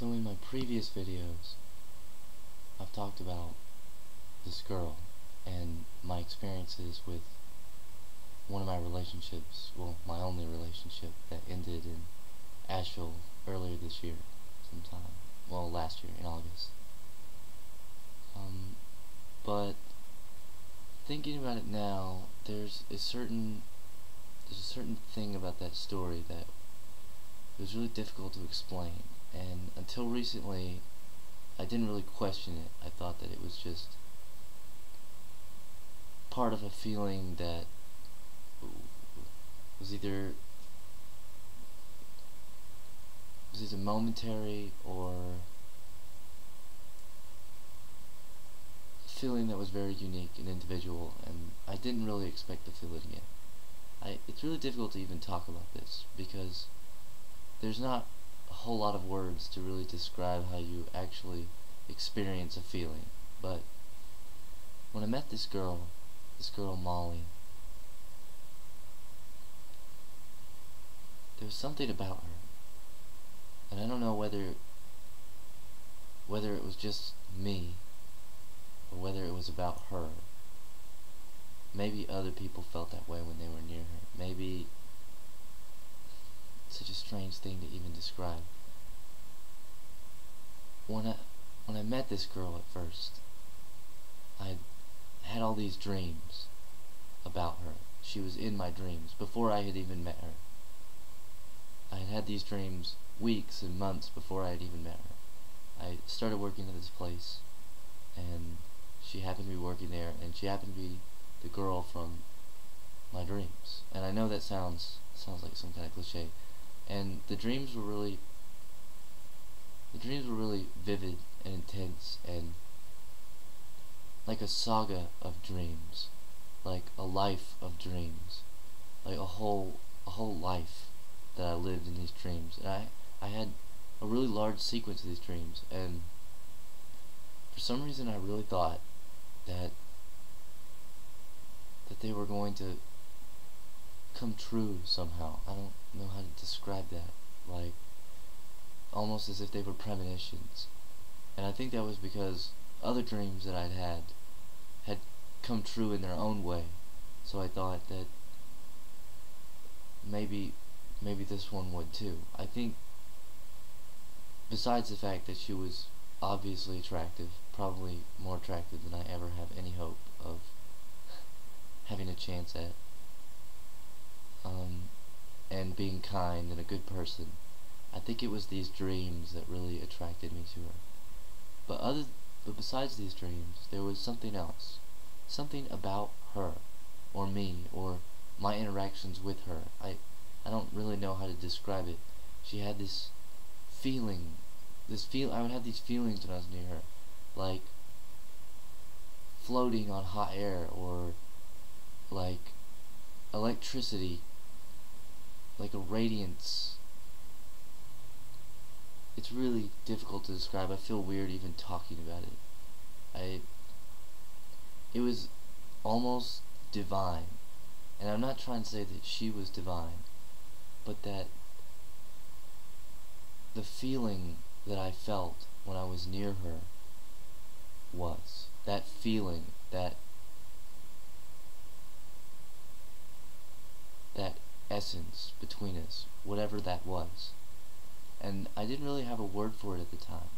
So in my previous videos, I've talked about this girl and my experiences with one of my relationships, well, my only relationship that ended in Asheville earlier this year, sometime, well, last year in August. But thinking about it now, there's a certain thing about that story that it was really difficult to explain, and until recently I didn't really question it. I thought that it was just part of a feeling that was either momentary or a feeling that was very unique and individual, and I didn't really expect to feel it again. It's really difficult to even talk about this because there's not a whole lot of words to really describe how you actually experience a feeling. But when I met this girl Molly, there was something about her, and I don't know whether it was just me or whether it was about her. Maybe other people felt that way when they were near her. Maybe it's such a strange thing to even describe. When I met this girl at first, I had all these dreams about her. She was in my dreams before I had even met her. I had had these dreams weeks and months before I had even met her. I started working at this place, and she happened to be working there, and she happened to be the girl from my dreams. And I know that sounds like some kind of cliche, and the dreams were really vivid and intense, and like a saga of dreams, like a life of dreams, like a whole life that I lived in these dreams. And I had a really large sequence of these dreams, and for some reason I really thought that they were going to come true somehow. I don't know how to describe that. Like, almost as if they were premonitions. And I think that was because other dreams that I'd had come true in their own way. So I thought that maybe this one would too. I think, besides the fact that she was obviously attractive, probably more attractive than I ever have any hope of having a chance at, and being kind and a good person, I think it was these dreams that really attracted me to her. But besides these dreams, there was something else. Something about her, or me, or my interactions with her. I don't really know how to describe it. She had this feeling, I would have these feelings when I was near her, like floating on hot air, or like electricity, like a radiance. It's really difficult to describe. I feel weird even talking about it. It was almost divine. And I'm not trying to say that she was divine, but that the feeling that I felt when I was near her was that feeling, that essence between us, whatever that was. And I didn't really have a word for it at the time.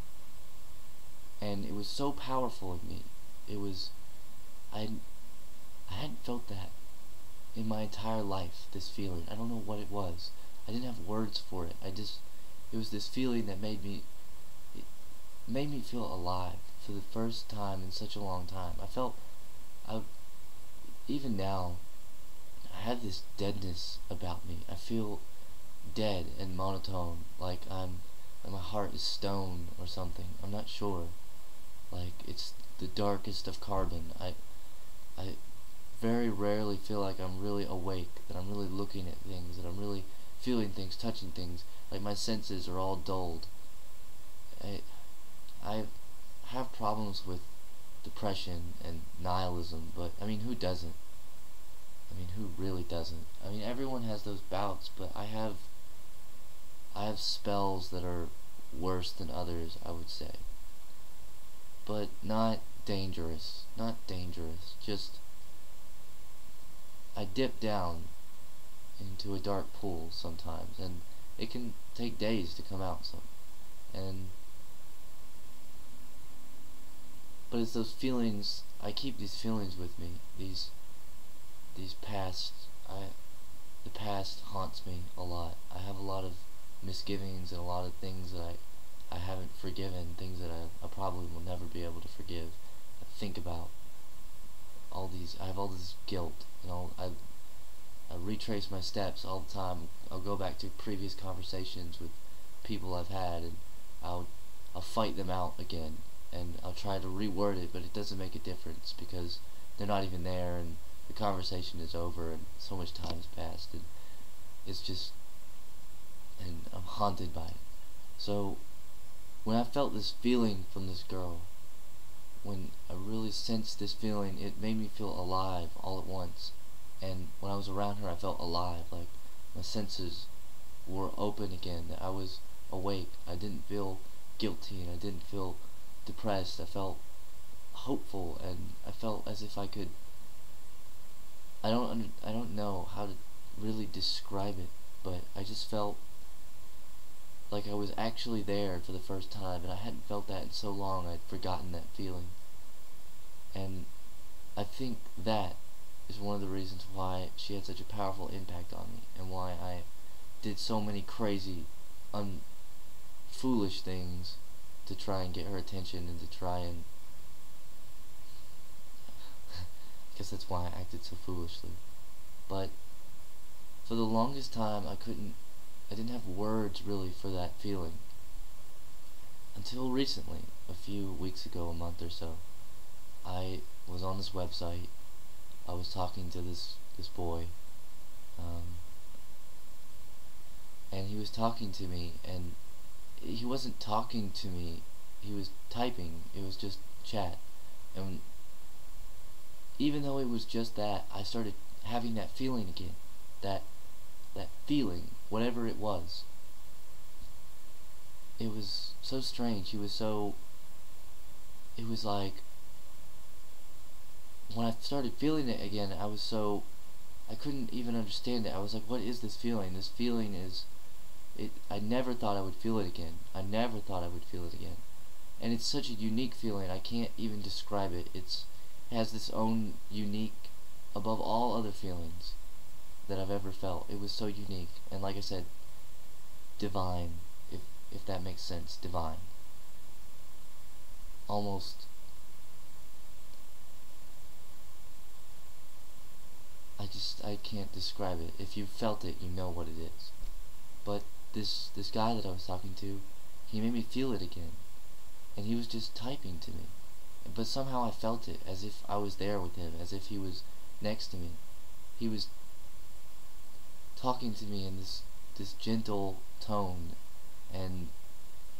And it was so powerful in me. It was, I hadn't felt that in my entire life, this feeling. I don't know what it was. I didn't have words for it. It was this feeling that made me feel alive for the first time in such a long time. Even now, I have this deadness about me. I feel dead and monotone, like my heart is stone or something. I'm not sure. Like it's the darkest of carbon. I very rarely feel like I'm really awake, that I'm really looking at things, that I'm really feeling things, touching things. Like my senses are all dulled. I have problems with depression and nihilism, but I mean, who doesn't? I mean, who really doesn't? I mean, everyone has those bouts, but I have spells that are worse than others, I would say. But not dangerous. Not dangerous. Just, I dip down into a dark pool sometimes, and it can take days to come out some. And but it's those feelings, I keep these feelings with me. These past, the past haunts me a lot. I have a lot of misgivings and a lot of things that I haven't forgiven, things that I probably will never be able to forgive. I think about I have all this guilt, and I retrace my steps all the time. I'll go back to previous conversations with people I've had, and I'll fight them out again, and I'll try to reword it, but it doesn't make a difference because they're not even there, and the conversation is over, and so much time has passed, and it's just, and I'm haunted by it. So when I felt this feeling from this girl, when I really sensed this feeling, it made me feel alive all at once. And when I was around her, I felt alive, like my senses were open again, that I was awake. I didn't feel guilty, and I didn't feel depressed. I felt hopeful, and I felt as if I could, I don't know how to really describe it, but I just felt like I was actually there for the first time, and I hadn't felt that in so long. I'd forgotten that feeling. And I think that is one of the reasons why she had such a powerful impact on me, and why I did so many crazy, foolish things to try and get her attention, and to try and I guess that's why I acted so foolishly. But for the longest time, I didn't have words really for that feeling. Until recently, a few weeks ago, a month or so, I was on this website. I was talking to this boy, and he was talking to me, and he wasn't talking to me, he was typing. It was just chat. And even though it was just that, I started having that feeling again. That feeling, whatever it was. It was so strange. It was like, when I started feeling it again, I couldn't even understand it. I was like, what is this feeling? This feeling is, I never thought I would feel it again. I never thought I would feel it again. And it's such a unique feeling, I can't even describe it. It has this own unique, above all other feelings that I've ever felt. It was so unique, and like I said, divine, if that makes sense. Divine. Almost, I can't describe it. If you felt it, you know what it is. But this guy that I was talking to, he made me feel it again, and he was just typing to me, but somehow I felt it, as if I was there with him, as if he was next to me. He was talking to me in this gentle tone, and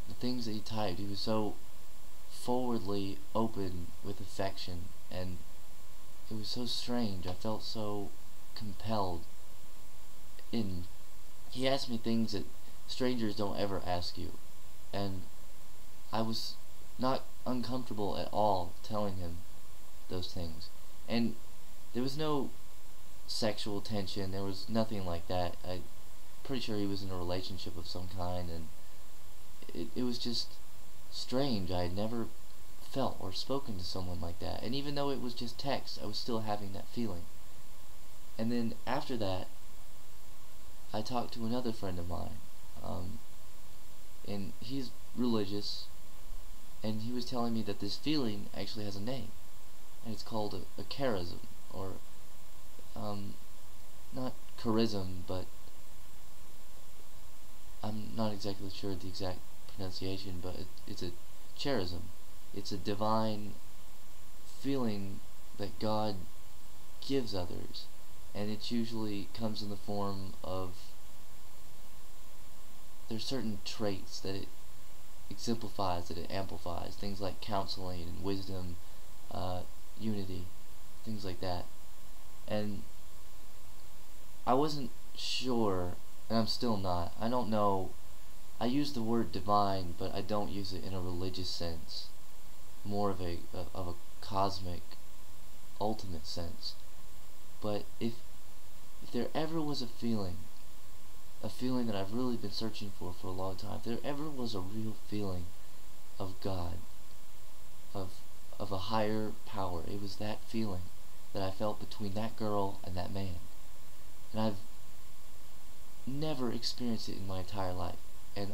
the things that he typed, he was so forwardly open with affection, and it was so strange. I felt so compelled. And he asked me things that strangers don't ever ask you, and I was not uncomfortable at all telling him those things. And there was no sexual tension, there was nothing like that. I'm pretty sure he was in a relationship of some kind, and it was just strange. I had never felt or spoken to someone like that, and even though it was just text, I was still having that feeling. And then after that, I talked to another friend of mine, and he's religious, and he was telling me that this feeling actually has a name, and it's called a charism, or not charism, but I'm not exactly sure the exact pronunciation, but it's a charism. It's a divine feeling that God gives others, and it usually comes in the form of, there's certain traits that it exemplifies, that it amplifies, things like counseling and wisdom, unity, things like that. And I wasn't sure, and I'm still not, I don't know I use the word divine, but I don't use it in a religious sense, more of a cosmic, ultimate sense. But if there ever was a feeling that I've really been searching for a long time, if there ever was a real feeling of God, of a higher power, it was that feeling that I felt between that girl and that man. And I've never experienced it in my entire life, and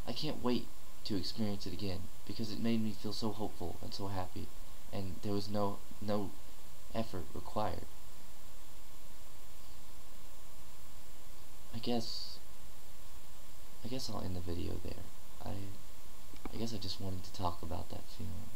I can't wait to experience it again, because it made me feel so hopeful and so happy, and there was no effort required. I guess I'll end the video there. I guess I just wanted to talk about that feeling.